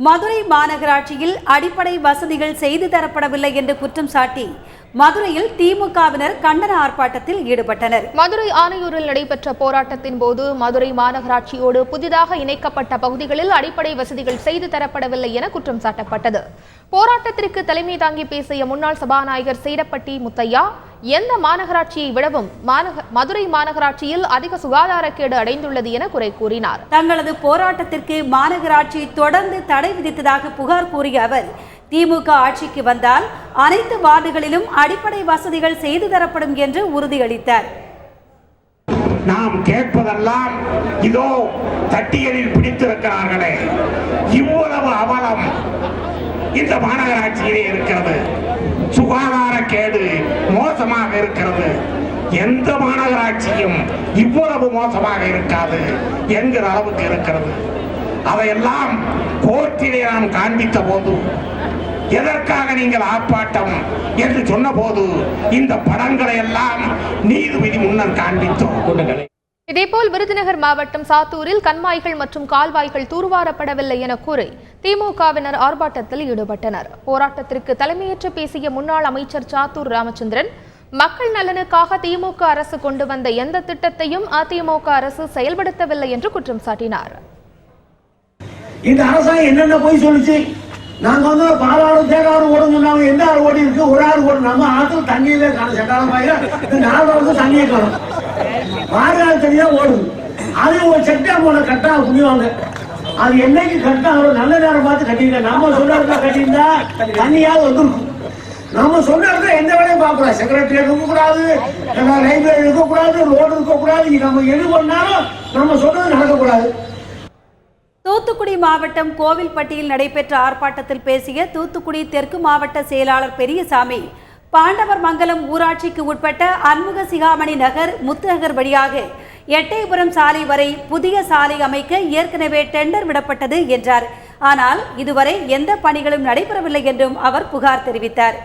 மதுரை மாநகராட்சியில் அடிப்படை வசதிகள் செய்து தரப்படவில்லை என்று குற்றம் சாட்டி மதுரையில் திமுகவினர் கண்டன ஆர்ப்பாட்டத்தில் ஈடுபட்டனர். மதுரை ஆணையூரில் நடைபெற்ற போராட்டத்தின் போது மதுரை மாநகராட்சியோடு புதிதாக இணைக்கப்பட்ட பகுதிகளில் அடிப்படை வசதிகள் செய்து தரப்படவில்லை என குற்றம் சாட்டப்பட்டது. போராட்டத்திற்கு தலைமை தாங்கி பேசிய முன்னாள் சபாநாயகர் சீரப்பட்டி முத்தையா, எந்த மாநகராட்சியை விடவும் மதுரை மாநகராட்சியில் அதிக சுகாதாரக்கேடு அடைந்துள்ளது என குறை கூறினார். தங்களது போராட்டத்திற்கு மாநகராட்சி தொடர்ந்து தடை விதித்ததாக புகார் கூறிய அவர், திமுக ஆட்சிக்கு வந்தால் அனைத்து வார்டுகளிலும் அடிப்படை வசதிகள் செய்து தரப்படும் என்று உறுதியளித்தார். நாம் கேட்பதெல்லாம் இதோ தட்டியலில் பிடித்திருக்கிறார்களே, இவ்வளவு அவலம் இந்த மாநகராட்சியிலே இருக்கிறது. சுகாதார கேடு மோசமாக இருக்கிறது. எந்த மாநகராட்சியும் இவ்வளவு மோசமாக இருக்காது என்கிற அளவுக்கு இருக்கிறது. அதையெல்லாம் கோர்ட்டிலே நாம் காண்பித்த போது, எதற்காக நீங்கள் ஆர்ப்பாட்டம் என்று சொன்ன போது, இந்த படங்களை எல்லாம் நீதிபதி முன்னர் காண்பித்தோம். இதேபோல் விருதுநகர் மாவட்டம் சாத்தூரில் கண்மாய்கள் மற்றும் கால்வாய்கள் தூர்வாரப்படவில்லை என கூறி திமுகவினர் ஆர்ப்பாட்டத்தில் ஈடுபட்டனர். போராட்டத்திற்கு தலைமையேற்று பேசிய முன்னாள் அமைச்சர் சாத்தூர் ராமச்சந்திரன், மக்கள் நலனுக்காக திமுக அரசு கொண்டு வந்த எந்த திட்டத்தையும் அதிமுக அரசு செயல்படுத்தவில்லை என்று குற்றம் சாட்டினார். இந்த அரசாங்கம் என்னென்ன போய் சொல்லிச்சு, நாங்க வந்து பாலாறு தேகாறு ஓடும் சொன்னாங்க. எந்த ஆறு ஓடி இருக்கு? ஒரு ஆறு ஓடும். நம்ம ஆத்துல தண்ணியிலே காணும். செட்டாலம் பாயில இந்த 4 வருஷம் தண்ணியை காணும். மாறுகால தண்ணி தான் ஓடுது. அது ஒரு செட்டா போன கட்டா புரியுவாங்க. அது என்னைக்கு கட்டா நல்ல நேரம் பார்த்து கட்டிருக்க. நம்ம சொன்ன இடத்துல கட்டியிருந்தா தண்ணியாவது வந்துருக்கும். நம்ம சொன்ன இடத்துல எந்த வேலையும் பார்க்கக்கூடாது. செக்ரட்டரி இருக்கக்கூடாது, லைப்ரரி இருக்கக்கூடாது, ரோடு இருக்கக்கூடாது. நம்ம எது பண்ணாலும் நம்ம சொன்னது நடக்கக்கூடாது. தூத்துக்குடி மாவட்டம் கோவில்பட்டியில் நடைபெற்ற ஆர்ப்பாட்டத்தில் பேசிய தூத்துக்குடி தெற்கு மாவட்ட செயலாளர் பெரியசாமி, பாண்டவர் மங்கலம் ஊராட்சிக்கு உட்பட்ட அன்முக சிகாமணி நகர் முத்துநகர் வழியாக எட்டயபுரம் சாலை வரை புதிய சாலை அமைக்க ஏற்கனவே டெண்டர் விடப்பட்டது என்றார். ஆனால் இதுவரை எந்த பணிகளும் நடைபெறவில்லை என்றும் அவர் புகார் தெரிவித்தார்.